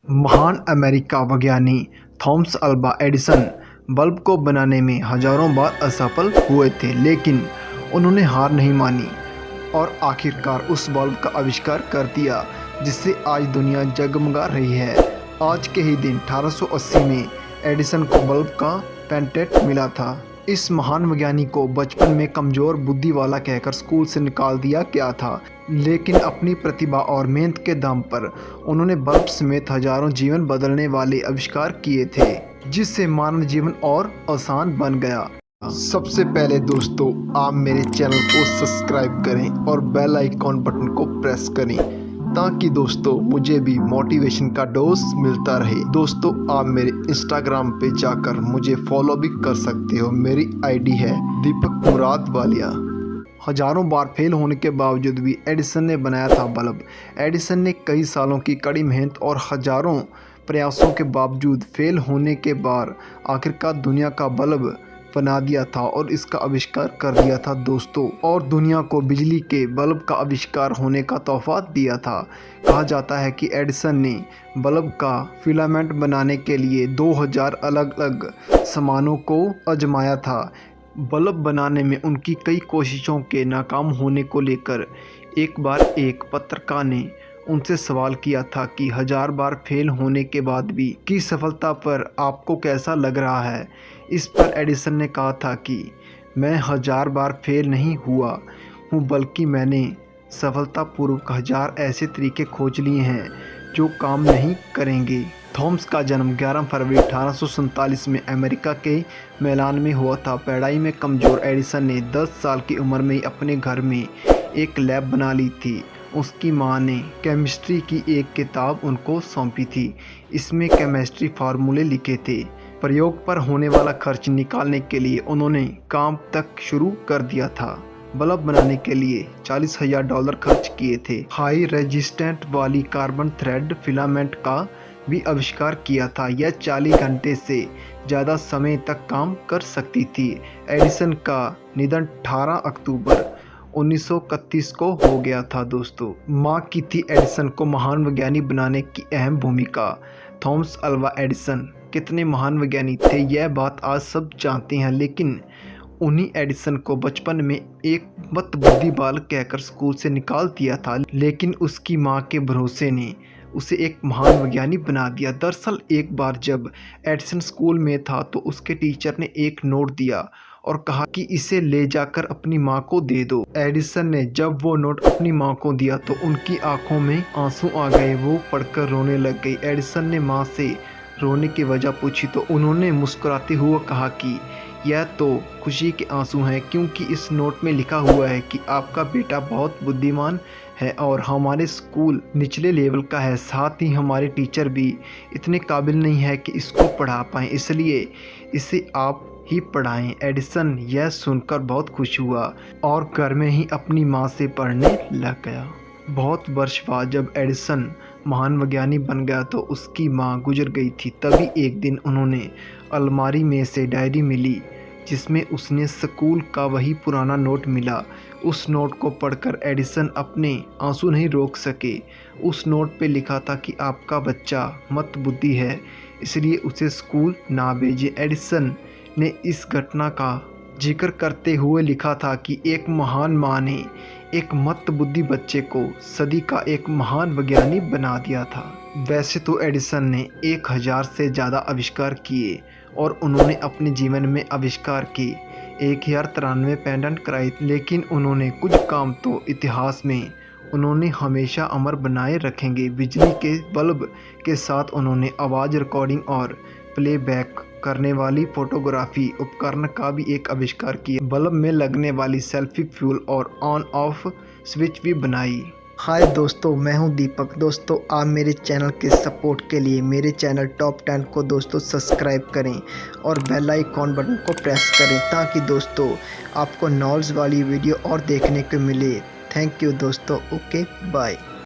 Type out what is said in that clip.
महान अमेरिका वैज्ञानिक Thomas Alva Edison bulb को बनाने में हजारों बार असफल हुए थे, लेकिन उन्होंने हार नहीं मानी और आखिरकार उस बल्ब का आविष्कार कर दिया जिससे आज दुनिया जगमगा रही है। आज के ही दिन 1880 में एडिसन को बल्ब का पेटेंट मिला था। इस महान वैज्ञानिक को बचपन में कमज़ोर बुद्धि वाला कहकर स्कूल से निकाल दिया गया था, लेकिन अपनी प्रतिभा और मेहनत के दम पर उन्होंने बल्ब समेत हजारों जीवन बदलने वाले आविष्कार किए थे, जिससे मानव जीवन और आसान बन गया। सबसे पहले दोस्तों, आप मेरे चैनल को सब्सक्राइब करें और बेल आइकॉन बटन को प्रेस करें ताकि दोस्तों मुझे भी मोटिवेशन का डोज मिलता रहे। दोस्तों, आप मेरे इंस्टाग्राम पे जाकर मुझे फॉलो भी कर सकते हो। मेरी आईडी है दीपक मुराद वालिया। हजारों बार फेल होने के बावजूद भी एडिसन ने बनाया था बल्ब। एडिसन ने कई सालों की कड़ी मेहनत और हजारों प्रयासों के बावजूद फेल होने के बाद आखिरकार दुनिया का बल्ब बना दिया था और इसका आविष्कार कर दिया था दोस्तों, और दुनिया को बिजली के बल्ब का आविष्कार होने का तोहफा दिया था। कहा जाता है कि एडिसन ने बल्ब का फिलामेंट बनाने के लिए 2000 अलग अलग सामानों को आजमाया था। बल्ब बनाने में उनकी कई कोशिशों के नाकाम होने को लेकर एक बार एक पत्रकार ने उनसे सवाल किया था कि 1000 बार फेल होने के बाद भी की सफलता पर आपको कैसा लग रहा है। इस पर एडिसन ने कहा था कि मैं 1000 बार फेल नहीं हुआ हूँ, बल्कि मैंने सफलतापूर्वक 1000 ऐसे तरीके खोज लिए हैं जो काम नहीं करेंगे। थॉमस का जन्म 11 फरवरी 1847 में अमेरिका के मिलान में हुआ था। पढ़ाई में कमज़ोर एडिसन ने 10 साल की उम्र में अपने घर में एक लैब बना ली थी। उसकी मां ने केमिस्ट्री की एक किताब उनको सौंपी थी। इसमें केमिस्ट्री फार्मूले लिखे थे। प्रयोग पर होने वाला खर्च निकालने के लिए उन्होंने काम तक शुरू कर दिया था। बल्ब बनाने के लिए $40,000 खर्च किए थे। हाई रेजिस्टेंट वाली कार्बन थ्रेड फिलामेंट का भी आविष्कार किया था। यह 40 घंटे से ज़्यादा समय तक काम कर सकती थी। एडिसन का निधन 18 अक्टूबर 1931 को हो गया था दोस्तों। मां की थी एडिसन को महान वैज्ञानिक बनाने की अहम भूमिका। थॉमस अल्वा एडिसन कितने महान वैज्ञानिक थे यह बात आज सब जानते हैं, लेकिन उन्हीं एडिसन को बचपन में एक मंदबुद्धि बालक कहकर स्कूल से निकाल दिया था, लेकिन उसकी मां के भरोसे ने उसे एक महान वैज्ञानिक बना दिया। दरअसल एक बार जब एडिसन स्कूल में था तो उसके टीचर ने एक नोट दिया और कहा कि इसे ले जाकर अपनी मां को दे दो। एडिसन ने जब वो नोट अपनी मां को दिया तो उनकी आंखों में आंसू आ गए। वो पढ़कर रोने लग गई। एडिसन ने मां से रोने की वजह पूछी तो उन्होंने मुस्कुराते हुए कहा कि यह तो खुशी के आंसू हैं, क्योंकि इस नोट में लिखा हुआ है कि आपका बेटा बहुत बुद्धिमान है और हमारे स्कूल निचले लेवल का है। साथ ही हमारे टीचर भी इतने काबिल नहीं है कि इसको पढ़ा पाएँ, इसलिए इसे आप ही पढ़ाएं। एडिसन यह सुनकर बहुत खुश हुआ और घर में ही अपनी मां से पढ़ने लग गया। बहुत वर्ष बाद जब एडिसन महान वैज्ञानिक बन गया तो उसकी मां गुजर गई थी। तभी एक दिन उन्होंने अलमारी में से डायरी मिली जिसमें उसने स्कूल का वही पुराना नोट मिला। उस नोट को पढ़कर एडिसन अपने आंसू नहीं रोक सके। उस नोट पे लिखा था कि आपका बच्चा मंदबुद्धि है, इसलिए उसे स्कूल ना भेजें। एडिसन ने इस घटना का जिक्र करते हुए लिखा था कि एक महान मां ने एक मंदबुद्धि बच्चे को सदी का एक महान वैज्ञानिक बना दिया था। वैसे तो एडिसन ने 1000 से ज़्यादा आविष्कार किए और उन्होंने अपने जीवन में आविष्कार के 1093 पेटेंट कराए, लेकिन उन्होंने कुछ काम तो इतिहास में उन्होंने हमेशा अमर बनाए रखेंगे। बिजली के बल्ब के साथ उन्होंने आवाज़ रिकॉर्डिंग और प्लेबैक करने वाली फोटोग्राफी उपकरण का भी एक आविष्कार किया। बल्ब में लगने वाली सेल्फी फ्यूल और ऑन ऑफ स्विच भी बनाई। हाय दोस्तों, मैं हूं दीपक। दोस्तों, आप मेरे चैनल के सपोर्ट के लिए मेरे चैनल टॉप 10 को दोस्तों सब्सक्राइब करें और बेल आइकॉन बटन को प्रेस करें ताकि दोस्तों आपको नॉलेज वाली वीडियो और देखने को मिले। थैंक यू दोस्तों। Okay, bye.